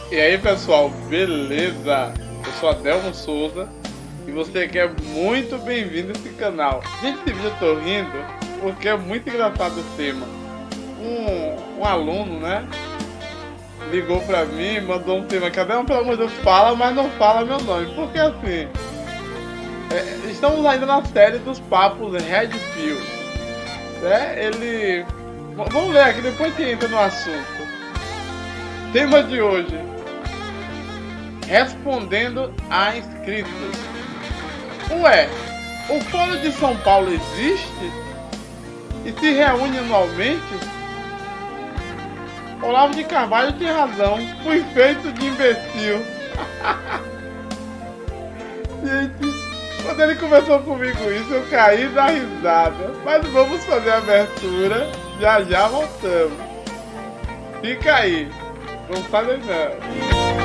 E aí pessoal, beleza? Eu sou Adelmo Souza e você aqui é muito bem-vindo a esse canal. Gente, esse vídeo eu tô rindo porque é muito engraçado o tema. Um aluno, né, ligou pra mim, mandou um tema que Adelmo, pelo amor de Deus, fala, mas não fala meu nome. Porque assim, estamos ainda na série dos papos Red Pill, né? Vamos ler aqui, depois que entra no assunto. Tema de hoje: respondendo a inscritos. Ué, o Fórum de São Paulo existe e se reúne anualmente? Olavo de Carvalho tinha razão, fui feito de imbecil. Gente, quando ele conversou comigo isso, eu caí da risada. Mas vamos fazer a abertura, já já voltamos. Fica aí, não fale não.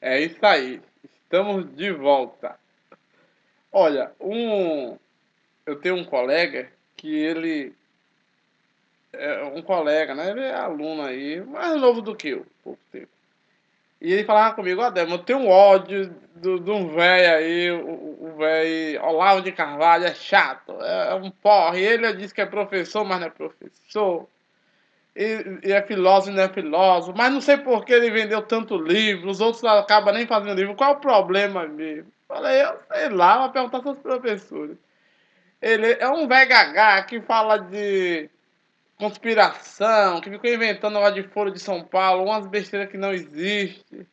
É isso aí, estamos de volta. Olha, eu tenho um colega que ele é um colega, né? Ele é aluno aí, mais novo do que eu, pouco tempo. E ele falava comigo, ó, Débora, eu tenho um ódio de um velho aí, o velho Olavo de Carvalho, é chato, é um porre. E ele disse que é professor, mas não é professor. E é filósofo, não é filósofo. Mas não sei por que ele vendeu tanto livro, os outros acabam nem fazendo livro. Qual é o problema mesmo? Falei, eu sei lá, vou perguntar para os professores. Ele é um velho gagá que fala de conspiração, que ficou inventando lá de Foro de São Paulo, umas besteiras que não existem.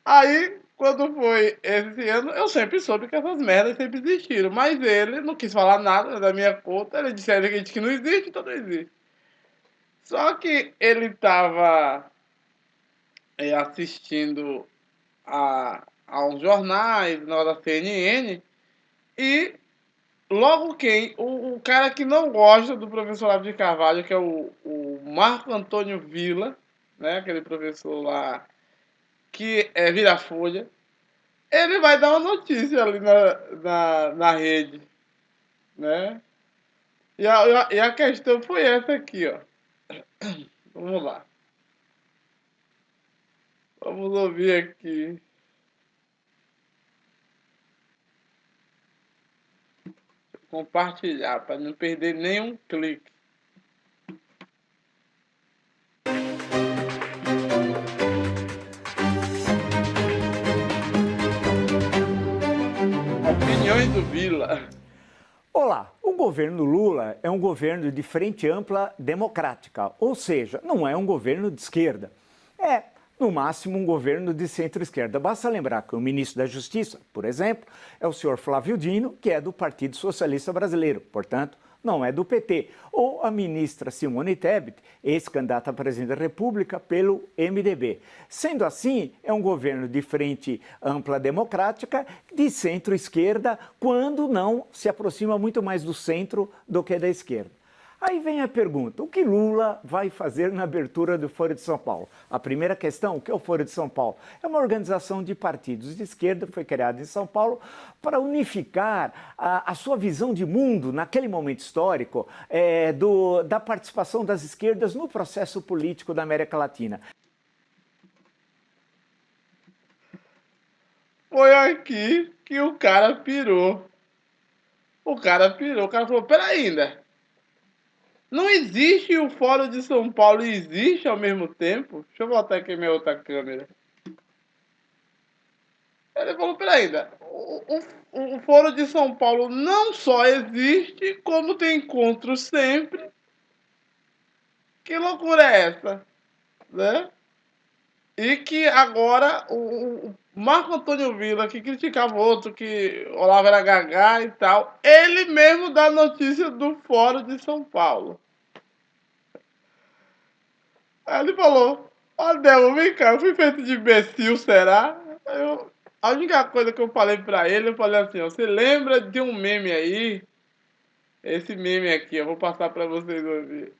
Aí, quando foi esse ano, eu sempre soube que essas merdas sempre existiram. Mas ele não quis falar nada da minha conta. Ele disse que não existe, então não existe. Só que ele estava assistindo a uns jornais, na hora da CNN, e logo quem? O cara que não gosta do professor Olavo de Carvalho, que é o Marco Antônio Villa, né, aquele professor lá que é vira-folha, ele vai dar uma notícia ali na rede, né? E a questão foi essa aqui, ó. Vamos lá. Vamos ouvir aqui. Compartilhar, para não perder nenhum clique. Opiniões do Vila. Olá, o governo Lula é um governo de frente ampla democrática, ou seja, não é um governo de esquerda. É, no máximo, um governo de centro-esquerda. Basta lembrar que o ministro da Justiça, por exemplo, é o senhor Flávio Dino, que é do Partido Socialista Brasileiro, portanto, não é do PT. Ou a ministra Simone Tebet, ex-candidata a presidente da República pelo MDB. Sendo assim, é um governo de frente ampla democrática, de centro-esquerda, quando não se aproxima muito mais do centro do que da esquerda. Aí vem a pergunta, o que Lula vai fazer na abertura do Foro de São Paulo? A primeira questão, o que é o Foro de São Paulo? É uma organização de partidos de esquerda que foi criada em São Paulo para unificar a sua visão de mundo naquele momento histórico da participação das esquerdas no processo político da América Latina. Foi aqui que o cara pirou. O cara falou, peraí ainda. Não existe o Fórum de São Paulo e existe ao mesmo tempo? Deixa eu botar aqui minha outra câmera. Ele falou: peraí, o Foro de São Paulo não só existe, como tem encontros sempre. Que loucura é essa? Né? E que agora o Marco Antônio Villa, que criticava o outro, que Olavo era gagá e tal, ele mesmo dá notícia do Fórum de São Paulo. Aí ele falou: ó, Delmo, vem cá, eu fui feito de imbecil, será? A única coisa que eu falei pra ele, eu falei assim: ó, você lembra de um meme aí? Esse meme aqui, eu vou passar pra vocês ouvir.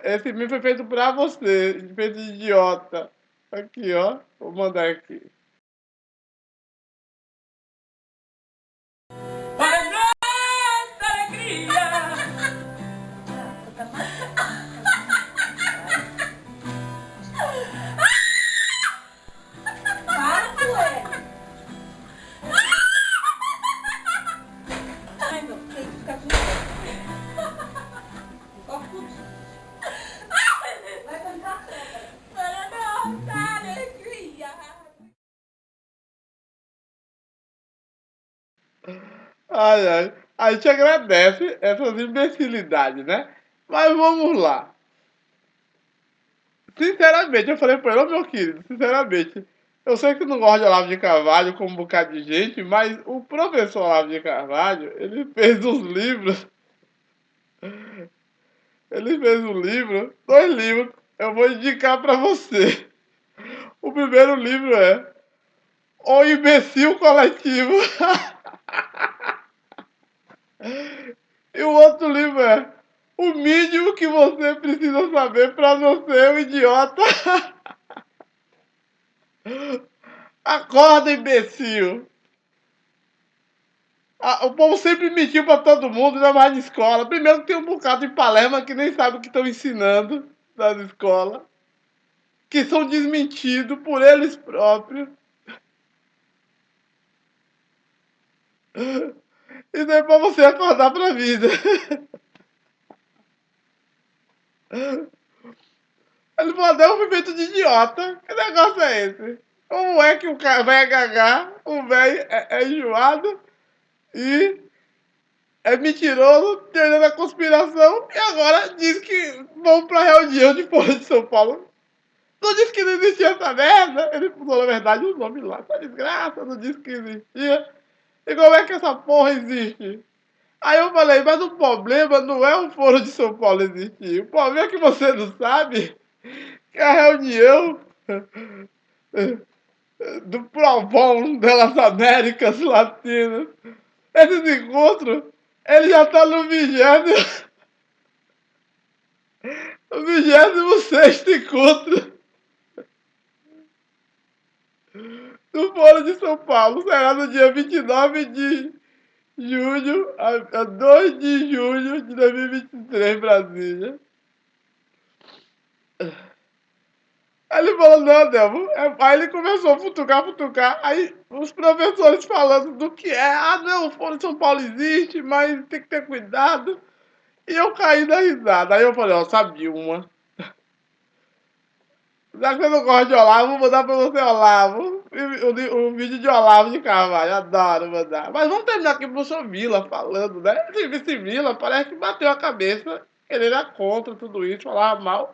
Esse meme foi feito pra você, feito de idiota. Aqui, ó, vou mandar aqui. Ai, ai. A gente agradece essas imbecilidades, né? Mas vamos lá. Sinceramente, eu falei pra ele: ô meu querido, sinceramente, eu sei que tu não gosta de Olavo de Carvalho como um bocado de gente, mas o professor Olavo de Carvalho, ele fez uns livros, ele fez um livro, 2 livros, eu vou indicar pra você. O primeiro livro é O Imbecil Coletivo. E o outro livro é O Mínimo que Você Precisa Saber Pra Não Ser um Idiota. Acorda, imbecil. O povo sempre mentiu pra todo mundo, ainda mais na escola. Primeiro que tem um bocado de palerma que nem sabe o que estão ensinando nas escolas. Que são desmentidos por eles próprios. E daí pra você acordar pra vida. Ele falou: eu fui feito de idiota. Que negócio é esse? Como é que o cara vai gagar, o velho é enjoado e é mentiroso, teoria da conspiração, e agora diz que vão pra reunião de Folha de São Paulo. Não disse que não existia essa merda. Ele falou, na verdade, o nome lá. Essa desgraça, não disse que existia. E como é que essa porra existe? Aí eu falei: mas o problema não é o Foro de São Paulo existir. O problema é que você não sabe que a reunião do Provon das Américas Latinas, esses encontros, ele já tá no 26º encontro do Foro de São Paulo. Será no dia 29 de julho a 2 de julho de 2023, Brasília. Aí ele falou: não, Delmo. Aí ele começou a futucar. Aí os professores falando do que é. Ah, não, o Foro de São Paulo existe, mas tem que ter cuidado. E eu caí da risada. Aí eu falei: ó, sabe uma? Já que você não gosta de Olavo, vou mandar pra você Olavo. O vídeo de Olavo de Carvalho. Adoro mandar. Mas vamos terminar aqui pro professor Villa falando, né? Esse Villa parece que bateu a cabeça. Ele era contra tudo isso, falava mal.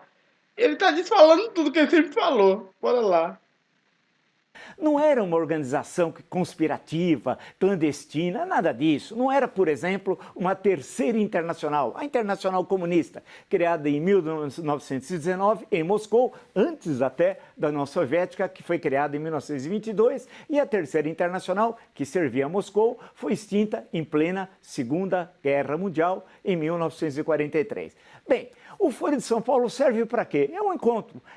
Ele tá desfalando tudo que ele sempre falou. Bora lá. Não era uma organização conspirativa, clandestina, nada disso. Não era, por exemplo, uma terceira internacional, a Internacional Comunista, criada em 1919 em Moscou, antes até da União Soviética, que foi criada em 1922, e a terceira internacional, que servia a Moscou, foi extinta em plena Segunda Guerra Mundial, em 1943. Bem, o Foro de São Paulo serve para quê?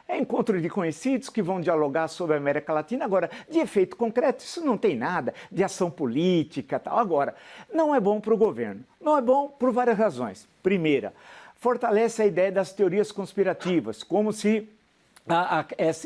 É encontro de conhecidos que vão dialogar sobre a América Latina. Agora, de efeito concreto, isso não tem nada de ação política, tal. Agora, não é bom para o governo. Não é bom por várias razões. Primeira, fortalece a ideia das teorias conspirativas, como se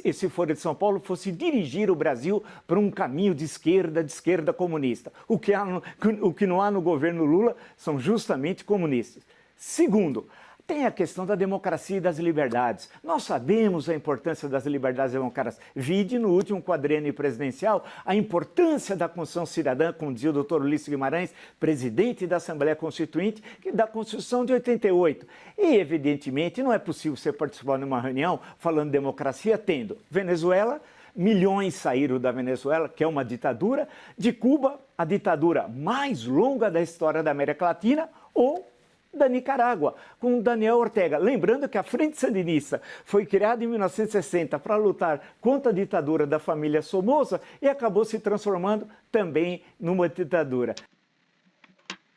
esse Foro de São Paulo fosse dirigir o Brasil para um caminho de esquerda comunista. O que não há no governo Lula são justamente comunistas. Segundo, tem a questão da democracia e das liberdades. Nós sabemos a importância das liberdades democráticas. Vide no último quadriênio presidencial a importância da Constituição Cidadã, como dizia o doutor Ulisses Guimarães, presidente da Assembleia Constituinte, da Constituição de 88. E, evidentemente, não é possível você participar de uma reunião falando de democracia tendo Venezuela. Milhões saíram da Venezuela, que é uma ditadura, de Cuba, a ditadura mais longa da história da América Latina, ou da Nicarágua, com Daniel Ortega. Lembrando que a Frente Sandinista foi criada em 1960 para lutar contra a ditadura da família Somoza e acabou se transformando também numa ditadura.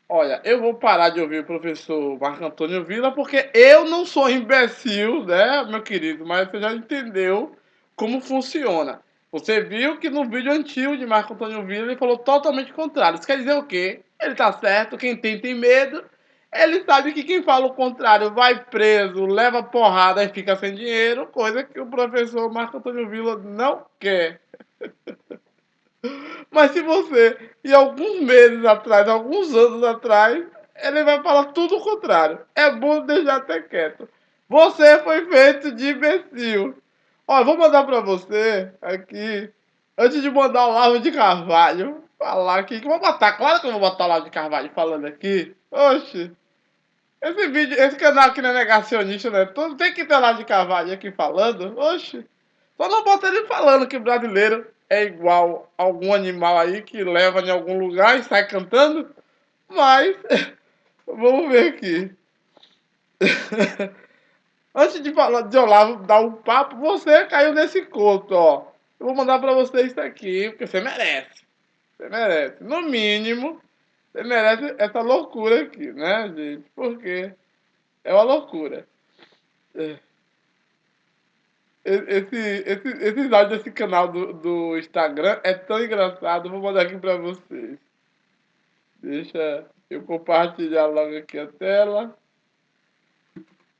Olha, eu vou parar de ouvir o professor Marco Antônio Villa, porque eu não sou imbecil, né, meu querido, mas você já entendeu como funciona. Você viu que no vídeo antigo de Marco Antônio Villa ele falou totalmente contrário. Isso quer dizer o quê? Ele tá certo, quem tem medo. Ele sabe que quem fala o contrário vai preso, leva porrada e fica sem dinheiro, coisa que o professor Marco Antônio Villa não quer. Mas se você, em alguns meses atrás, alguns anos atrás, ele vai falar tudo o contrário. É bom deixar até quieto. Você foi feito de imbecil. Ó, vou mandar pra você aqui, antes de mandar o Olavo de Carvalho falar aqui, que eu vou botar, claro que eu vou botar o Olavo de Carvalho falando aqui. Oxe, esse vídeo, esse canal aqui não é negacionista, né? Todo tem que ter Olavo de Carvalho aqui falando. Oxe, só não bota ele falando que brasileiro é igual a algum animal aí que leva em algum lugar e sai cantando. Mas, vamos ver aqui. Antes de falar de Olavo dar um papo, você caiu nesse conto, ó. Eu vou mandar pra você isso aqui, porque você merece. Você merece. No mínimo, você merece essa loucura aqui, né, gente? Porque é uma loucura. É. Esses áudios desse canal do Instagram é tão engraçado. Vou mandar aqui pra vocês. Deixa eu compartilhar logo aqui a tela.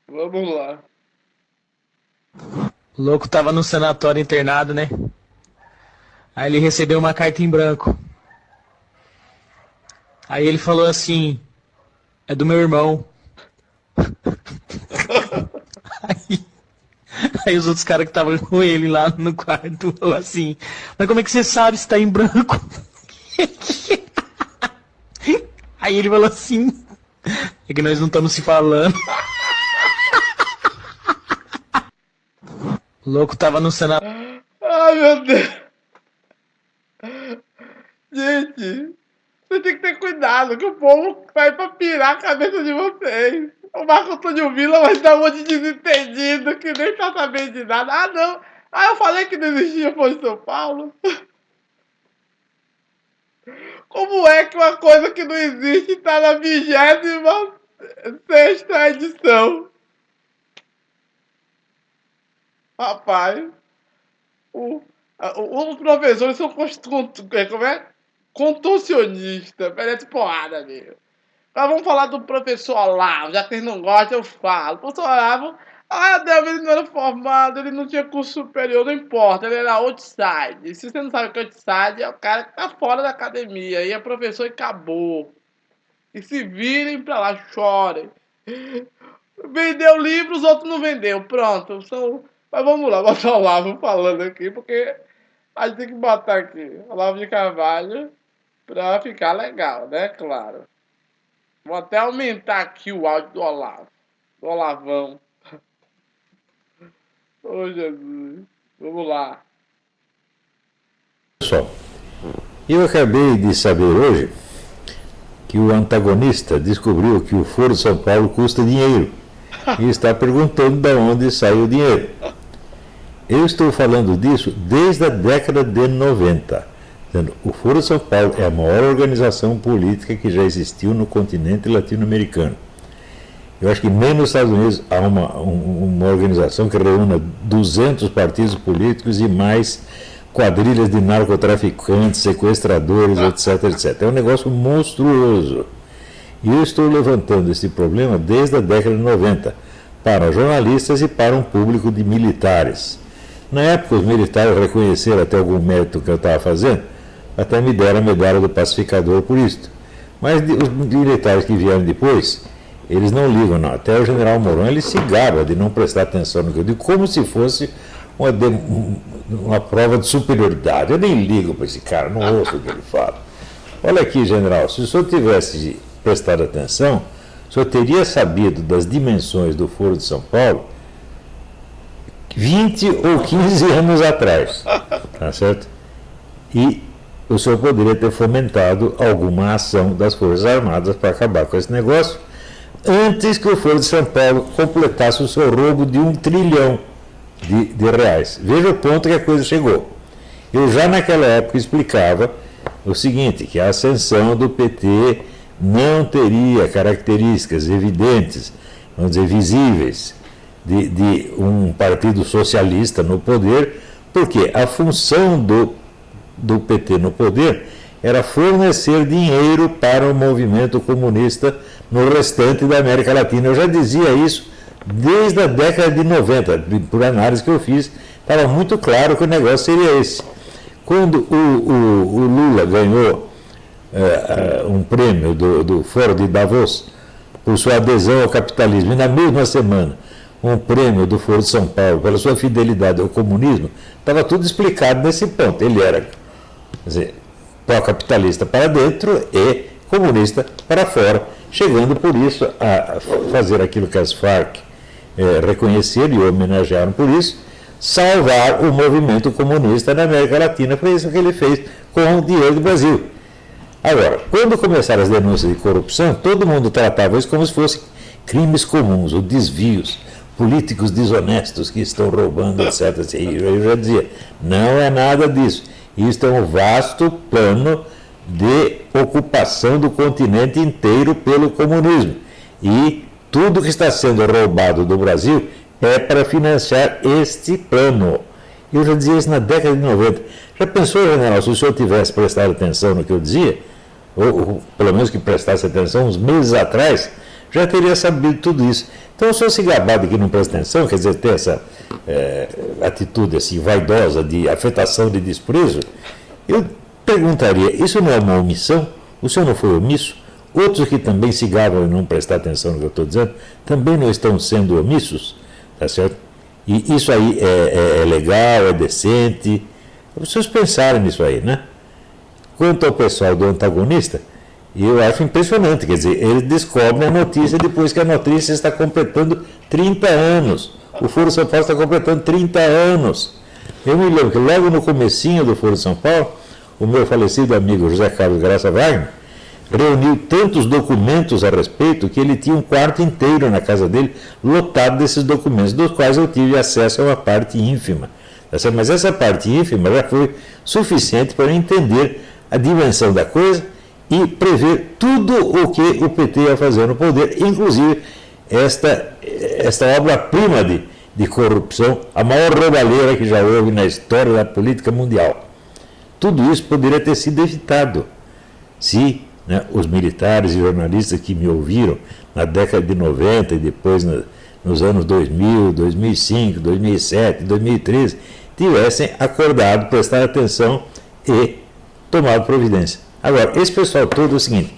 Vamos lá. O louco tava no sanatório internado, né? Aí ele recebeu uma carta em branco. Aí ele falou assim: é do meu irmão. Aí os outros caras que estavam com ele lá no quarto falaram assim: mas como é que você sabe se tá em branco? Aí ele falou assim: é que nós não estamos se falando. O louco tava no sanatório. Ai, meu Deus. Gente, você tem que ter cuidado, que o povo vai pra pirar a cabeça de vocês. O Marco Antônio Villa vai dar um monte de desentendido que nem tá sabendo de nada. Ah, não. Ah, eu falei que não existia Folha de São Paulo. Como é que uma coisa que não existe tá na 26ª edição? Rapaz, os professores são como é? Contorcionistas, merece porrada mesmo. Mas vamos falar do professor Olavo, já que eles não gostam, eu falo. O professor Olavo, ele não era formado, ele não tinha curso superior, não importa, ele era outside. Se você não sabe o que é outside, é o cara que tá fora da academia, e é professor e acabou. E se virem pra lá, chorem. Vendeu livro, os outros não vendeu, pronto. Mas vamos lá, botar o Olavo falando aqui, porque a gente tem que botar aqui Olavo de Carvalho pra ficar legal, né? Claro. Vou até aumentar aqui o áudio do Olavo. Do Olavão. Ô, Jesus. Vamos lá. Pessoal, eu acabei de saber hoje que o antagonista descobriu que o Foro de São Paulo custa dinheiro e está perguntando de onde sai o dinheiro. Eu estou falando disso desde a década de 90. O Foro de São Paulo é a maior organização política que já existiu no continente latino-americano. Eu acho que nem nos Estados Unidos há uma organização que reúna 200 partidos políticos e mais quadrilhas de narcotraficantes, sequestradores, etc, etc. É um negócio monstruoso. E eu estou levantando esse problema desde a década de 90, para jornalistas e para um público de militares. Na época, os militares reconheceram até algum mérito que eu estava fazendo, até me deram a medalha do pacificador por isso. Mas os militares que vieram depois, Eles não ligam, não. Até o general Mourão, ele se gaba de não prestar atenção no que eu digo, como se fosse uma prova de superioridade. Eu nem ligo para esse cara, não ouço o que ele fala. Olha aqui, general, se o senhor tivesse prestado atenção, o senhor teria sabido das dimensões do Foro de São Paulo 20 ou 15 anos atrás, tá certo? E o senhor poderia ter fomentado alguma ação das Forças Armadas para acabar com esse negócio antes que o Foro de São Paulo completasse o seu roubo de 1 trilhão de reais. Veja o ponto que a coisa chegou. Eu já naquela época explicava o seguinte, que a ascensão do PT não teria características evidentes, vamos dizer, visíveis, de um partido socialista no poder, porque a função do PT no poder era fornecer dinheiro para o movimento comunista no restante da América Latina. Eu já dizia isso desde a década de 90, por análise que eu fiz, estava muito claro que o negócio seria esse. Quando o Lula ganhou um prêmio do Fórum de Davos por sua adesão ao capitalismo, e na mesma semana um prêmio do Foro de São Paulo pela sua fidelidade ao comunismo, estava tudo explicado nesse ponto. Ele era, quer dizer, pró-capitalista para dentro e comunista para fora, chegando por isso a fazer aquilo que as Farc reconheceram e homenagearam por isso, salvar o movimento comunista na América Latina. Foi isso que ele fez com o dinheiro do Brasil. Agora, quando começaram as denúncias de corrupção, todo mundo tratava isso como se fossem crimes comuns, ou desvios, políticos desonestos que estão roubando, etc. Eu já dizia, não é nada disso. Isto é um vasto plano de ocupação do continente inteiro pelo comunismo. E tudo que está sendo roubado do Brasil é para financiar este plano. Eu já dizia isso na década de 90. Já pensou, general, se o senhor tivesse prestado atenção no que eu dizia, ou pelo menos que prestasse atenção uns meses atrás, já teria sabido tudo isso. Então, o senhor se gabar de que não presta atenção, quer dizer, ter essa atitude assim, vaidosa de afetação de desprezo, eu perguntaria, isso não é uma omissão? O senhor não foi omisso? Outros que também se gabam e não prestar atenção no que eu estou dizendo, também não estão sendo omissos, tá certo? E isso aí é legal, é decente. Vocês pensarem nisso aí, né? Quanto ao pessoal do antagonista, eu acho impressionante, quer dizer, eles descobrem a notícia depois que a notícia está completando 30 anos. O Foro São Paulo está completando 30 anos. Eu me lembro que logo no comecinho do Foro São Paulo, o meu falecido amigo José Carlos Graça Wagner reuniu tantos documentos a respeito que ele tinha um quarto inteiro na casa dele lotado desses documentos, dos quais eu tive acesso a uma parte ínfima. Mas essa parte ínfima já foi suficiente para eu entender a dimensão da coisa e prever tudo o que o PT ia fazer no poder, inclusive esta obra-prima de corrupção, a maior roubalheira que já houve na história da política mundial. Tudo isso poderia ter sido evitado se os militares e jornalistas que me ouviram na década de 90 e depois nos anos 2000, 2005, 2007, 2013, tivessem acordado, prestado atenção e tomado providência. Agora, esse pessoal todo é o seguinte,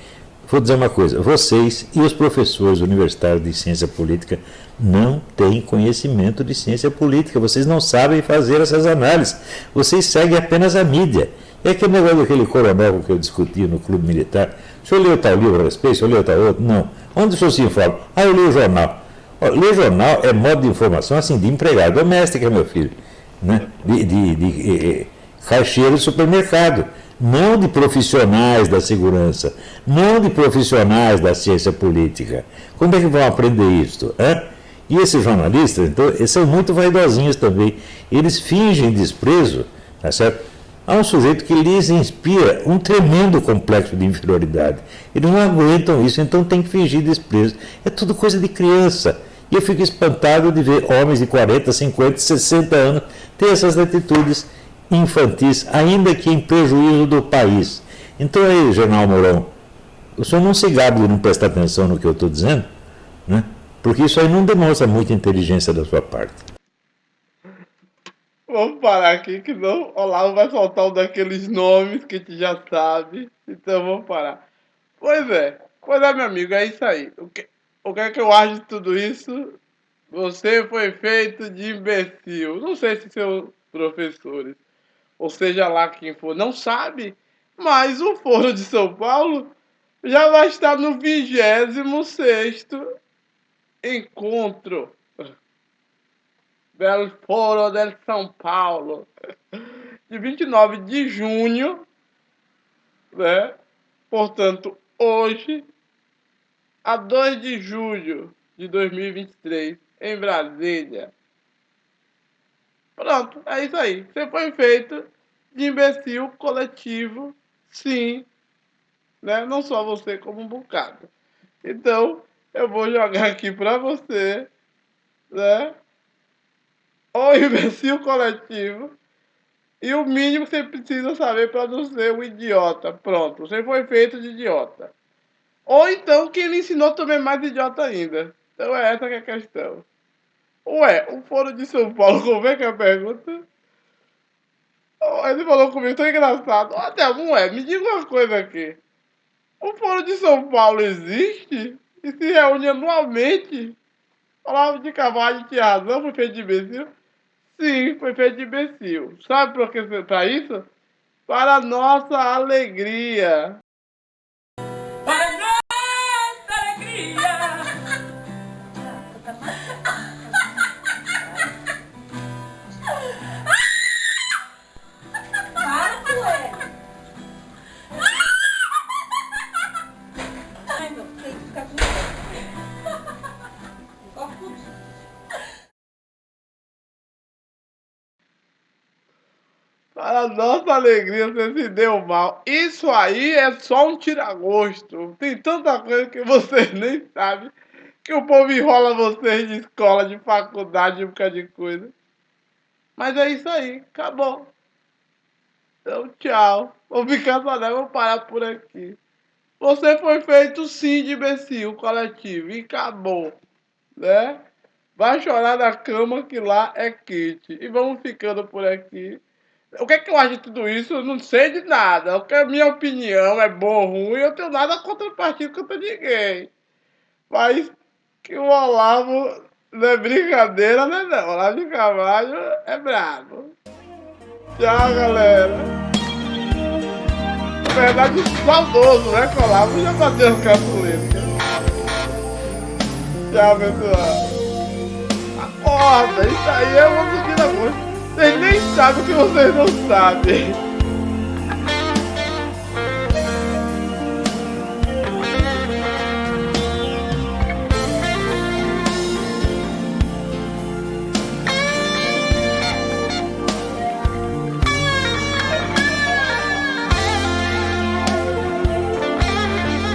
vou dizer uma coisa, vocês e os professores universitários de ciência política não têm conhecimento de ciência política, vocês não sabem fazer essas análises, vocês seguem apenas a mídia. É aquele negócio daquele coronel que eu discuti no clube militar, o senhor leu tal livro a respeito, o senhor leu tal outro? Não. Onde o senhor se informa? Eu leio o jornal. Ler jornal é modo de informação assim, de empregada doméstica, meu filho, né? de caixeiro de supermercado. Não de profissionais da segurança, não de profissionais da ciência política. Como é que vão aprender isso? E esses jornalistas, então, eles são muito vaidosinhos também. Eles fingem desprezo, tá certo? Há um sujeito que lhes inspira um tremendo complexo de inferioridade. Eles não aguentam isso, então tem que fingir desprezo. É tudo coisa de criança. E eu fico espantado de ver homens de 40, 50, 60 anos ter essas atitudes infantis, ainda que em prejuízo do país. Então aí, general Mourão, o senhor não se gabe de não prestar atenção no que eu estou dizendo, né? Porque isso aí não demonstra muita inteligência da sua parte. Vamos parar aqui, que não, o Olavo vai soltar um daqueles nomes que a gente já sabe. Então vamos parar. Pois é, meu amigo, é isso aí. O que é que eu acho de tudo isso? Você foi feito de imbecil. Não sei se seus professores, ou seja lá quem for, não sabe, mas o Foro de São Paulo já vai estar no 26º encontro del Foro de São Paulo, de 29 de junho, né? Portanto, hoje, a 2 de julho de 2023, em Brasília. Pronto, é isso aí. Você foi feito de imbecil coletivo, sim, né? Não só você, como um bocado. Então, eu vou jogar aqui pra você, né? O imbecil coletivo e o mínimo que você precisa saber para não ser um idiota. Pronto, você foi feito de idiota. Ou então quem lhe ensinou também é mais idiota ainda. Então é essa que é a questão. Ué, o Foro de São Paulo, como é que é a pergunta? Oh, ele falou comigo, tão engraçado. Ó, Thelma, ué, me diga uma coisa aqui. O Foro de São Paulo existe e se reúne anualmente? Olavo de Carvalho tinha razão, foi feito de imbecil? Sim, foi feito de imbecil. Sabe por que para isso? Para nossa alegria. Para nossa alegria. Para, Coelho. Ai, meu filho, fica com Para nossa alegria, você se deu mal. Isso aí é só um tira-gosto. Tem tanta coisa que você nem sabe. Que o povo enrola vocês de escola, de faculdade, um bocado de coisa. Mas é isso aí, acabou. Então, tchau. Vou ficar só não, vou parar por aqui. Você foi feito sim de imbecil coletivo e acabou, né? Vai chorar na cama que lá é quente. E vamos ficando por aqui. O que é que eu acho de tudo isso? Eu não sei de nada. O que é minha opinião é bom ou ruim, eu tenho nada contra o partido contra ninguém. Mas que o Olavo não é brincadeira, né não? Olavo de Carvalho é brabo. Tchau, galera. Na verdade, saudoso, né? Que o Olavo já bateu as cartolinas. Tchau, pessoal. Acorda, isso aí é uma mentira boa. Vocês nem sabem o que vocês não sabem.